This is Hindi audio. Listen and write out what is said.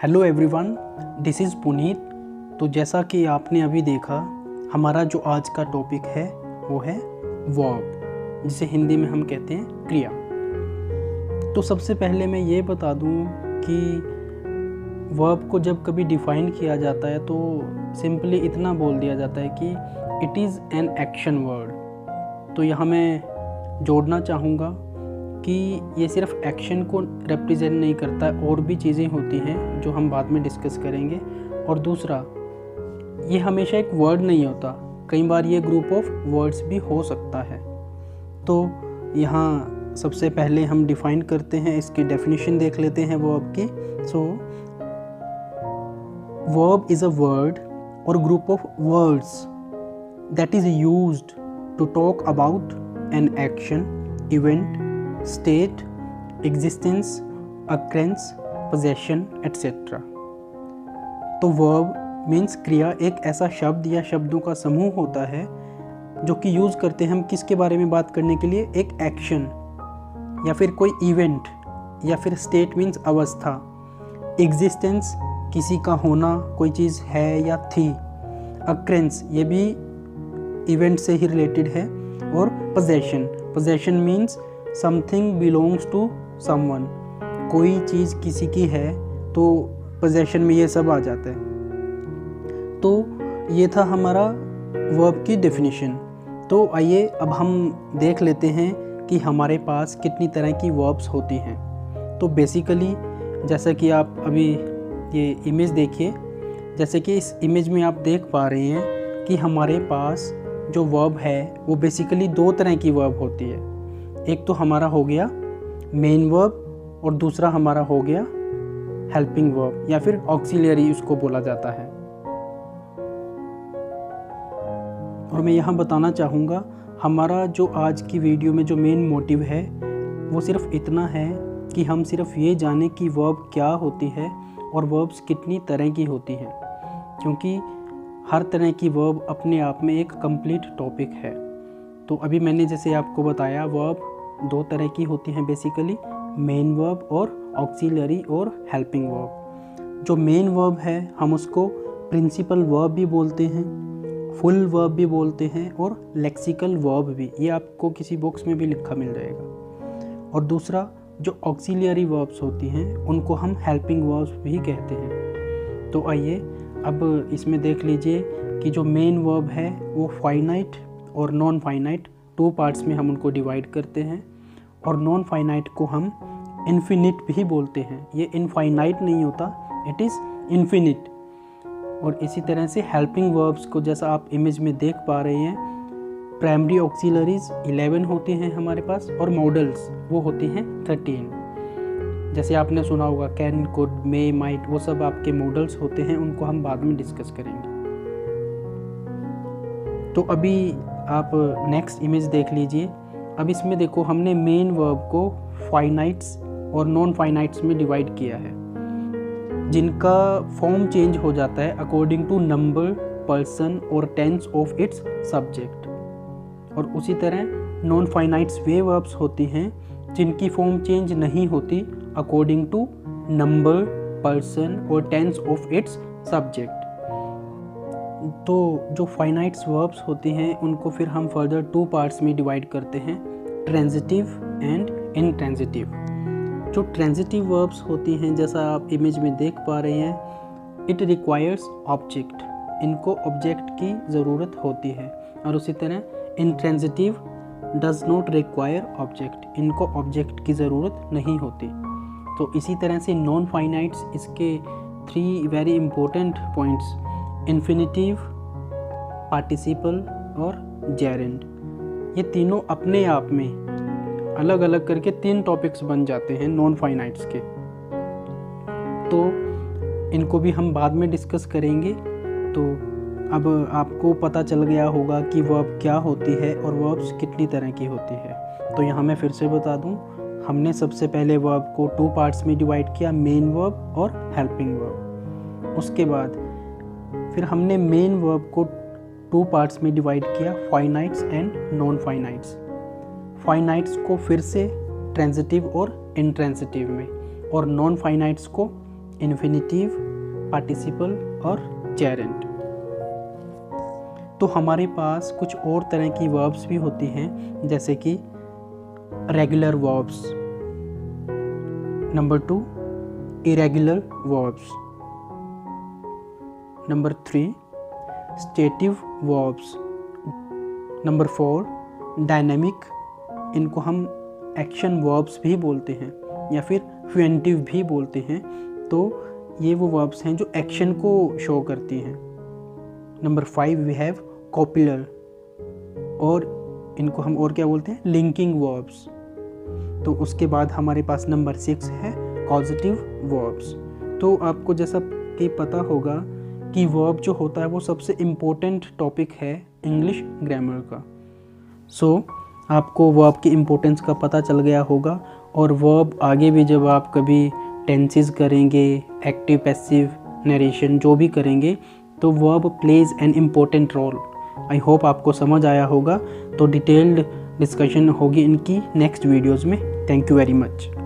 Hello everyone, this is Puneet. तो जैसा कि आपने अभी देखा, हमारा जो आज का टॉपिक है वो है वर्ब, जिसे हिंदी में हम कहते हैं क्रिया। तो सबसे पहले मैं ये बता दूं कि वर्ब को जब कभी डिफ़ाइन किया जाता है तो सिंपली इतना बोल दिया जाता है कि it is an action word. तो यहाँ मैं जोड़ना चाहूँगा कि ये सिर्फ एक्शन को रिप्रेजेंट नहीं करता, और भी चीज़ें होती हैं जो हम बाद में डिस्कस करेंगे। और दूसरा, ये हमेशा एक वर्ड नहीं होता, कई बार ये ग्रुप ऑफ वर्ड्स भी हो सकता है। तो यहाँ सबसे पहले हम डिफ़ाइन करते हैं, इसकी डेफिनेशन देख लेते हैं वर्ब की। So verb is a word और group of words that is used to talk about an action, event, state, existence, occurrence, possession, etc. तो verb मीन्स क्रिया एक ऐसा शब्द या शब्दों का समूह होता है जो कि यूज़ करते हैं हम किसके बारे में बात करने के लिए, एक एक्शन या फिर कोई इवेंट, या फिर स्टेट मीन्स अवस्था, एग्जिस्टेंस किसी का होना, कोई चीज़ है या थी, अक्रेंस ये भी इवेंट से ही रिलेटेड है, और possession means something belongs to someone, कोई चीज़ किसी की है तो पोजेशन में ये सब आ जाता है। तो ये था हमारा वर्ब की डेफिनेशन। तो आइए अब हम देख लेते हैं कि हमारे पास कितनी तरह की वर्ब्स होती हैं। तो बेसिकली जैसा कि आप अभी ये इमेज देखिए, जैसे कि इस इमेज में आप देख पा रहे हैं कि हमारे पास जो वर्ब है वो बेसिकली दो तरह की वर्ब होती है। एक तो हमारा हो गया मेन वर्ब और दूसरा हमारा हो गया हेल्पिंग वर्ब, या फिर ऑक्सिलरी उसको बोला जाता है। और मैं यहाँ बताना चाहूँगा, हमारा जो आज की वीडियो में जो मेन मोटिव है वो सिर्फ इतना है कि हम सिर्फ ये जानें कि वर्ब क्या होती है और वर्ब्स कितनी तरह की होती हैं, क्योंकि हर तरह की वर्ब अपने आप में एक कंप्लीट टॉपिक है। तो अभी मैंने जैसे आपको बताया, वर्ब दो तरह की होती हैं बेसिकली, मेन वर्ब और ऑक्सिलरी और हेल्पिंग वर्ब। जो मेन वर्ब है हम उसको प्रिंसिपल वर्ब भी बोलते हैं, फुल वर्ब भी बोलते हैं, और लेक्सिकल वर्ब भी, ये आपको किसी बुक्स में भी लिखा मिल जाएगा। और दूसरा जो ऑक्सिलरी वर्ब्स होती हैं उनको हम हेल्पिंग वर्ब्स भी कहते हैं। तो आइए अब इसमें देख लीजिए कि जो मेन वर्ब है वो फाइनाइट और नॉन फाइनाइट, टू पार्ट्स में हम उनको डिवाइड करते हैं। और नॉन फाइनाइट को हम इन्फिनिट भी बोलते हैं, ये इनफाइनाइट नहीं होता, इट इज़ इन्फिनिट। और इसी तरह से हेल्पिंग वर्ब्स को जैसा आप इमेज में देख पा रहे हैं, प्राइमरी ऑक्सिलरीज 11 होते हैं हमारे पास, और मॉडल्स वो होती हैं 13। जैसे आपने सुना होगा कैन, कुड, मे, माइट, वो सब आपके मॉडल्स होते हैं, उनको हम बाद में डिस्कस करेंगे। तो अभी आप नेक्स्ट इमेज देख लीजिए। अब इसमें देखो, हमने मेन वर्ब को फाइनाइट्स और नॉन फाइनाइट्स में डिवाइड किया है, जिनका फॉर्म चेंज हो जाता है अकॉर्डिंग टू नंबर, पर्सन और टेंस ऑफ इट्स सब्जेक्ट। और उसी तरह नॉन फाइनाइट्स वे वर्ब्स होती हैं जिनकी फॉर्म चेंज नहीं होती अकॉर्डिंग टू नंबर, पर्सन और टेंस ऑफ इट्स सब्जेक्ट। तो जो फाइनाइट्स वर्ब्स होती हैं उनको फिर हम फर्दर टू पार्ट्स में डिवाइड करते हैं, ट्रांजिटिव एंड इनट्रांजिटिव। जो ट्रांजिटिव वर्ब्स होती हैं, जैसा आप इमेज में देख पा रहे हैं, इट रिक्वायर्स ऑब्जेक्ट, इनको ऑब्जेक्ट की ज़रूरत होती है। और उसी तरह intransitive does not require object, इनको ऑब्जेक्ट की ज़रूरत नहीं होती। तो इसी तरह से नॉन फाइनाइट्स, इसके 3 very important points, infinitive, participle और जेरेंड, ये तीनों अपने आप में अलग अलग करके 3 टॉपिक्स बन जाते हैं नॉन फाइनाइट्स के। तो इनको भी हम बाद में डिस्कस करेंगे। तो अब आपको पता चल गया होगा कि वर्ब क्या होती है और वर्ब्स कितनी तरह की होती है। तो यहाँ मैं फिर से बता दूँ, हमने सबसे पहले वर्ब को 2 पार्ट्स में डिवाइड किया, मेन वर्ब और हेल्पिंग वर्ब। उसके बाद फिर हमने मेन वर्ब को 2 पार्ट्स में डिवाइड किया, finites and non finites. Finites को फिर से ट्रांजिटिव और इनट्रांजिटिव में, और नॉन फाइनाइट्स को इन्फिनिटिव, पार्टिसिपल और जेरेंट। तो हमारे पास कुछ और तरह की वर्ब्स भी होती हैं, जैसे कि regular verbs. Number 2, irregular verbs. Number 3, stative verbs. Number 4, dynamic, इनको हम एक्शन वर्ब्स भी बोलते हैं या फिर फ्यूएंटिव भी बोलते हैं। तो ये वो वर्ब्स हैं जो एक्शन को शो करती हैं। नंबर 5 वी हैव कॉपुलर, और इनको हम और क्या बोलते हैं, लिंकिंग वर्ब्स। तो उसके बाद हमारे पास नंबर 6 है कॉजेटिव वर्ब्स। तो आपको जैसा कि पता होगा कि वर्ब जो होता है वो सबसे इम्पोर्टेंट टॉपिक है इंग्लिश ग्रामर का। सो आपको वर्ब की इम्पोर्टेंस का पता चल गया होगा, और वर्ब आगे भी जब आप कभी टेंसेस करेंगे, एक्टिव पैसिव नरेशन जो भी करेंगे, तो verb plays an important role. I hope आपको समझ आया होगा। तो डिटेल्ड डिस्कशन होगी इनकी नेक्स्ट वीडियोज़ में। Thank you very much.